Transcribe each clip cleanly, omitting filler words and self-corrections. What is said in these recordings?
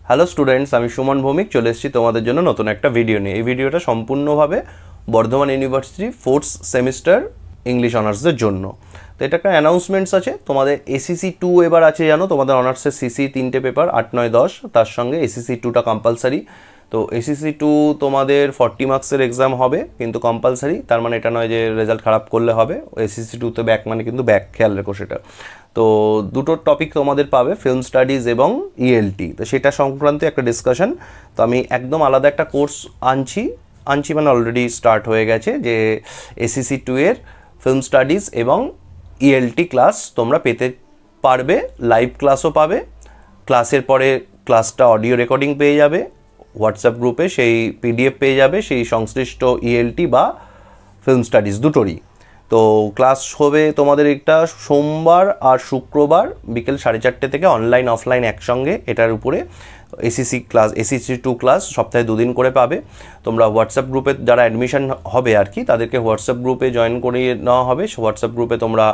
Hello students, আমি সুমন ভৌমিক চলে এসেছি তোমাদের জন্য নতুন একটা ভিডিও নিয়ে। এই ভিডিওটা সম্পূর্ণভাবে Bardhaman university fourth semester English অনার্সদের জন্য। তো এটা একটা অ্যানাউন্সমেন্টস আছে, তোমাদের এসিসি 2 এবার আছে জানো, তোমাদের অনার্সের সিসি 3টে পেপার 8, 9, 10, তার সঙ্গে এসিসি 2টা কম্পালসারি। তো এসিসি 2 তোমাদের 40 মার্কসের এক্সাম হবে কিন্তু কম্পালসারি, তার মানে এটা নয় যে রেজাল্ট খারাপ করলে হবে। এসিসি 2তে ব্যাক মানে কিন্তু ব্যাক, খেয়াল রেখো সেটা। তো দুটো টপিক তোমাদের পাবে, ফিল্ম স্টাডিজ এবং ইএলটি। তো সেটা সংক্রান্ত একটা ডিসকাশন। তো আমি একদম আলাদা একটা কোর্স আনছি মানে অলরেডি স্টার্ট হয়ে গেছে, যে এসিসি 2 এর ফিল্ম স্টাডিজ এবং ইএলটি ক্লাস তোমরা পেতে পারবে। লাইভ ক্লাসও পাবে, ক্লাসের পরে ক্লাসটা অডিও রেকর্ডিং পেয়ে যাবে, হোয়াটসঅ্যাপ গ্রুপে সেই পিডিএফ পেয়ে যাবে সেই সংশ্লিষ্ট ইএলটি বা ফিল্ম স্টাডিজ দুটোরই। তো ক্লাস হবে তোমাদের একটা সোমবার আর শুক্রবার বিকেল 4:30 থেকে, অনলাইন অফলাইন একসঙ্গে। এটার উপরে এসিসি 2 ক্লাস সপ্তাহে 2 দিন করে পাবে। তোমরা হোয়াটসঅ্যাপ গ্রুপে যারা অ্যাডমিশন হবে আর কি, তাদেরকে হোয়াটসঅ্যাপ গ্রুপে জয়েন করিয়ে নেওয়া হবে। হোয়াটসঅ্যাপ গ্রুপে তোমরা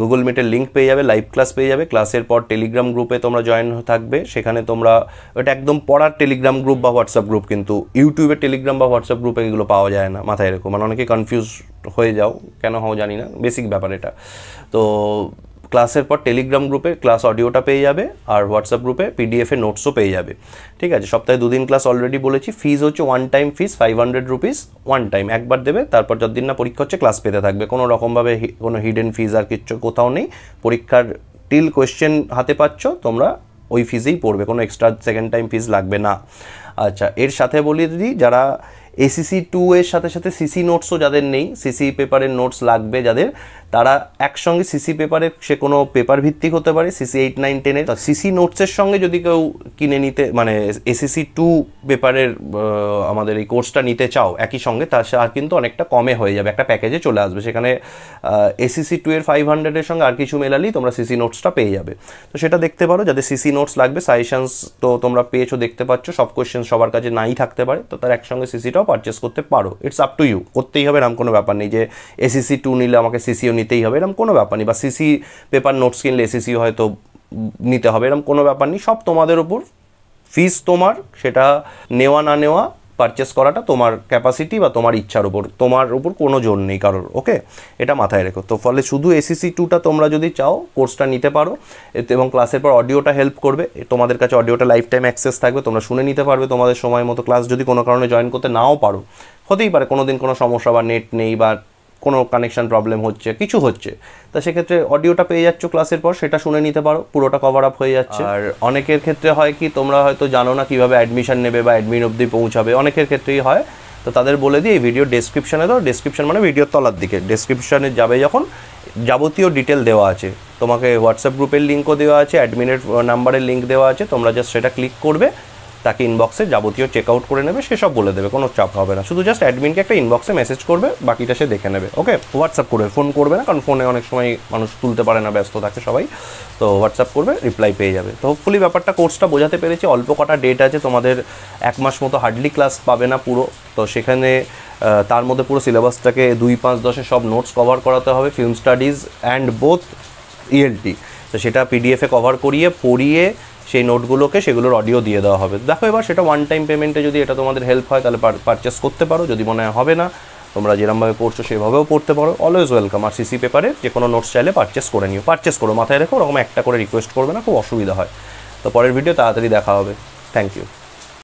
গুগল মিটের লিঙ্ক পেয়ে যাবে, লাইভ ক্লাস পেয়ে যাবে। ক্লাসের পর টেলিগ্রাম গ্রুপে তোমরা জয়েন থাকবে, সেখানে তোমরা, এটা একদম পড়ার টেলিগ্রাম গ্রুপ বা হোয়াটসঅ্যাপ গ্রুপ, কিন্তু ইউটিউবের টেলিগ্রাম বা হোয়াটসঅ্যাপ গ্রুপে এগুলো পাওয়া যায় না, মাথায় রেখো। মানে অনেকে কনফিউজ হয়ে যাও, কেন হও জানি না, বেসিক ব্যাপার এটা। তো ক্লাসের পর টেলিগ্রাম গ্রুপে ক্লাস অডিওটা পেয়ে যাবে, আর হোয়াটসঅ্যাপ গ্রুপে পিডিএফের নোটসও পেয়ে যাবে। ঠিক আছে, সপ্তাহে 2 দিন ক্লাস অলরেডি বলেছি। ফিজ হচ্ছে ওয়ান টাইম ফিজ 500 রুপিস, ওয়ান টাইম একবার দেবে, তারপর যতদিন না পরীক্ষা হচ্ছে ক্লাস পেতে থাকবে। কোনো রকমভাবে কোনো হিডেন ফিজ আর কিচ্ছু কোথাও নেই। পরীক্ষার টিল কোয়েশ্চেন হাতে পাচ্ছ, তোমরা ওই ফিজেই পড়বে, কোনো এক্সট্রা সেকেন্ড টাইম ফিজ লাগবে না। আচ্ছা, এর সাথে বলি দিদি, যারা এসিসি 2 এর সাথে সাথে সিসি নোটসও যাদের নেই, সিসি পেপারের নোটস লাগবে যাদের, তারা একসঙ্গে সিসি পেপারের, সে কোনো পেপার ভিত্তিক হতে পারে, সিসি 8, 9, 10 এর সিসি নোটসের সঙ্গে যদি কেউ কিনে নিতে, মানে এসিসি 2 পেপারের আমাদের এই কোর্সটা নিতে চাও একই সঙ্গে, তার কিন্তু অনেকটা কমে হয়ে যাবে, একটা প্যাকেজে চলে আসবে। সেখানে এসিসি 2 এর 500 এর সঙ্গে আর কিছু মেলালেই তোমরা সিসি নোটসটা পেয়ে যাবে। তো সেটা দেখতে পারো, যাদের সিসি নোটস লাগবে। সাজেশনস তো তোমরা পেয়েছো, দেখতে পাচ্ছ, সব কোয়েশ্চেন সবার কাছে নাই থাকতে পারে, তো তার একসঙ্গে সিসিটাও পারচেস করতে পারো। ইটস আপ টু ইউ, করতেই হবে এরকম কোনো ব্যাপার নেই যে এসিসি 2 নিলে আমাকে সিসিও নিতেই হবে, এরকম কোনো ব্যাপার নেই। বা সিসি পেপার নোটস কিনলে এসিসি হয়তো নিতে হবে, এরকম কোনো ব্যাপার নেই। সব তোমাদের উপর, ফিস তোমার, সেটা নেওয়া না নেওয়া, পারচেস করাটা তোমার ক্যাপাসিটি বা তোমার ইচ্ছার উপর, তোমার উপর কোনো জোর নেই কারোর। ওকে, এটা মাথায় রেখো। তো ফলে শুধু এসিসি 2টা তোমরা যদি চাও কোর্সটা নিতে পারো, এবং ক্লাসের পর অডিওটা হেল্প করবে, তোমাদের কাছে অডিওটা লাইফ টাইম অ্যাক্সেস থাকবে, তোমরা শুনে নিতে পারবে তোমাদের সময় মতো। ক্লাস যদি কোনো কারণে জয়েন করতে নাও পারো, হতেই পারে কোনো দিন কোনো সমস্যা, বা নেট নেই, বা কোনো কানেকশন প্রবলেম হচ্ছে, কিছু হচ্ছে, তা সেক্ষেত্রে অডিওটা পেয়ে যাচ্ছ ক্লাসের পর, সেটা শুনে নিতে পারো, পুরোটা কভার আপ হয়ে যাচ্ছে। আর অনেকের ক্ষেত্রে হয় কি, তোমরা হয়তো জানো না কীভাবে অ্যাডমিশন নেবে বা অ্যাডমিন অবধি পৌঁছাবে, অনেকের ক্ষেত্রেই হয়। তো তাদের বলে দিই, এই ভিডিও ডেসক্রিপশানে দাও, ডেসক্রিপশন মানে ভিডিওর তলার দিকে, ডেসক্রিপশানে যাবে যখন, যাবতীয় ডিটেল দেওয়া আছে। তোমাকে হোয়াটসঅ্যাপ গ্রুপের লিঙ্কও দেওয়া আছে, অ্যাডমিনের নাম্বারের লিঙ্ক দেওয়া আছে, তোমরা জাস্ট সেটা ক্লিক করবে, তাকে ইনবক্সে যাবতীয় চেক আউট করে নেবে, সেসব বলে দেবে, কোনো চাপ হবে না। শুধু জাস্ট অ্যাডমিনকে একটা ইনবক্সে মেসেজ করবে, বাকিটা সে দেখে নেবে। ওকে, হোয়াটসঅ্যাপ করবে, ফোন করবে না, কারণ ফোনে অনেক সময় মানুষ তুলতে পারে না, ব্যস্ত থাকে সবাই। তো হোয়াটসঅ্যাপ করবে, রিপ্লাই পেয়ে যাবে। তো হোপফুলি ব্যাপারটা, কোর্সটা বোঝাতে পেরেছি। অল্প কটা ডেট আছে, তোমাদের 1 মাস মতো হার্ডলি ক্লাস পাবে না পুরো। তো সেখানে তার মধ্যে পুরো সিলেবাসটাকে 2, 5, 10 সব নোটস কভার করাতে হবে, film studies and both ELT. তো সেটা পিডিএফে কভার করিয়ে পড়িয়ে সেই নোটগুলোকে, সেগুলোর অডিও দিয়ে দেওয়া হবে। দেখো এবার সেটা ওয়ান টাইম পেমেন্টে যদি এটা তোমাদের হেল্প হয়, তাহলে পারচেস করতে পারো। যদি মনে হবে না, তোমরা যেরকমভাবে পড়ছো সেভাবেও পড়তে পারো, অলওয়েজ ওয়েলকাম। আর সিসি পেপারে যে কোনো নোটস চাইলে পারচেস করে নিও, পারচেস করো, মাথায় রেখো, ওরকম একটা করে রিকোয়েস্ট করবে না, খুব অসুবিধা হয়। তো পরের ভিডিও তাড়াতাড়ি দেখা হবে। Thank you.